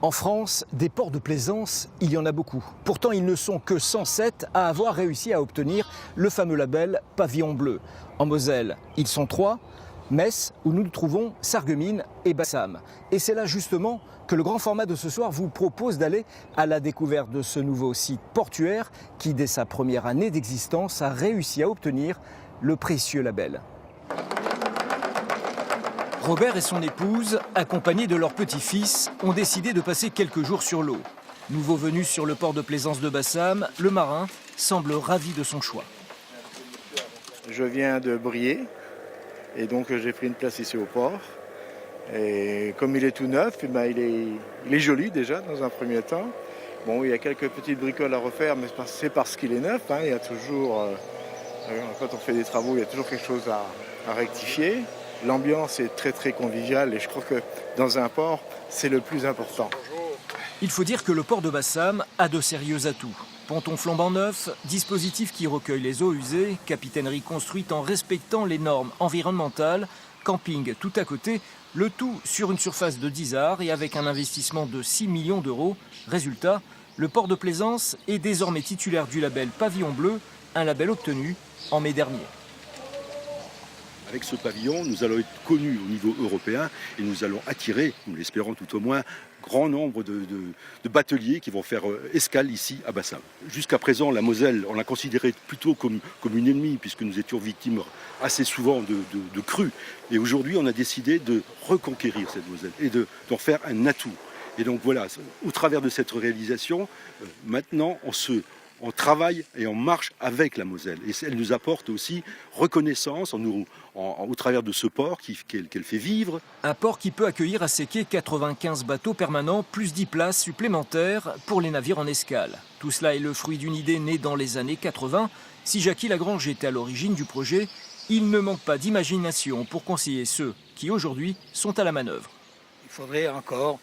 En France, des ports de plaisance, il y en a beaucoup. Pourtant, ils ne sont que 107 à avoir réussi à obtenir le fameux label Pavillon Bleu. En Moselle, ils sont 3, Metz, où nous nous trouvons, Sarreguemines et Bassam. Et c'est là justement que le grand format de ce soir vous propose d'aller à la découverte de ce nouveau site portuaire qui, dès sa première année d'existence, a réussi à obtenir le précieux label. Robert et son épouse, accompagnés de leur petit-fils, ont décidé de passer quelques jours sur l'eau. Nouveau venu sur le port de plaisance de Bassam, le marin semble ravi de son choix. Je viens de Briey et donc j'ai pris une place ici au port. Et comme il est tout neuf, il est joli déjà dans un premier temps. Bon, il y a quelques petites bricoles à refaire, mais c'est parce qu'il est neuf. Il y a toujours, quand on fait des travaux, il y a toujours quelque chose à rectifier. L'ambiance est très très conviviale et je crois que dans un port, c'est le plus important. Il faut dire que le port de Bassam a de sérieux atouts. Ponton flambant neuf, dispositif qui recueille les eaux usées, capitainerie construite en respectant les normes environnementales, camping tout à côté, le tout sur une surface de 10 arts et avec un investissement de 6 millions d'euros. Résultat, le port de plaisance est désormais titulaire du label Pavillon Bleu, un label obtenu en mai dernier. Avec ce pavillon, nous allons être connus au niveau européen et nous allons attirer, nous l'espérons tout au moins, grand nombre de bateliers qui vont faire escale ici à Bassam. Jusqu'à présent, la Moselle, on l'a considérée plutôt comme une ennemie puisque nous étions victimes assez souvent de crues. Et aujourd'hui, on a décidé de reconquérir cette Moselle et d'en faire un atout. Et donc voilà, au travers de cette réalisation, maintenant on travaille et on marche avec la Moselle. Et elle nous apporte aussi reconnaissance au travers de ce port qu'elle fait vivre. Un port qui peut accueillir à ses quais 95 bateaux permanents, plus 10 places supplémentaires pour les navires en escale. Tout cela est le fruit d'une idée née dans les années 80. Si Jackie Lagrange était à l'origine du projet, il ne manque pas d'imagination pour conseiller ceux qui aujourd'hui sont à la manœuvre. Il faudrait encore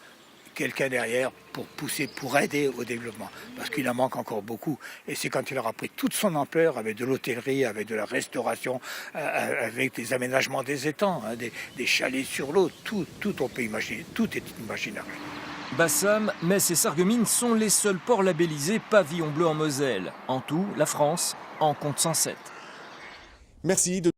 quelqu'un derrière pour pousser, pour aider au développement, parce qu'il en manque encore beaucoup. Et c'est quand il aura pris toute son ampleur, avec de l'hôtellerie, avec de la restauration, avec des aménagements des étangs, des chalets sur l'eau, tout on peut imaginer, tout est imaginable. Bassam, Metz et Sarreguemines sont les seuls ports labellisés Pavillon Bleu en Moselle. En tout, la France en compte 107. Merci.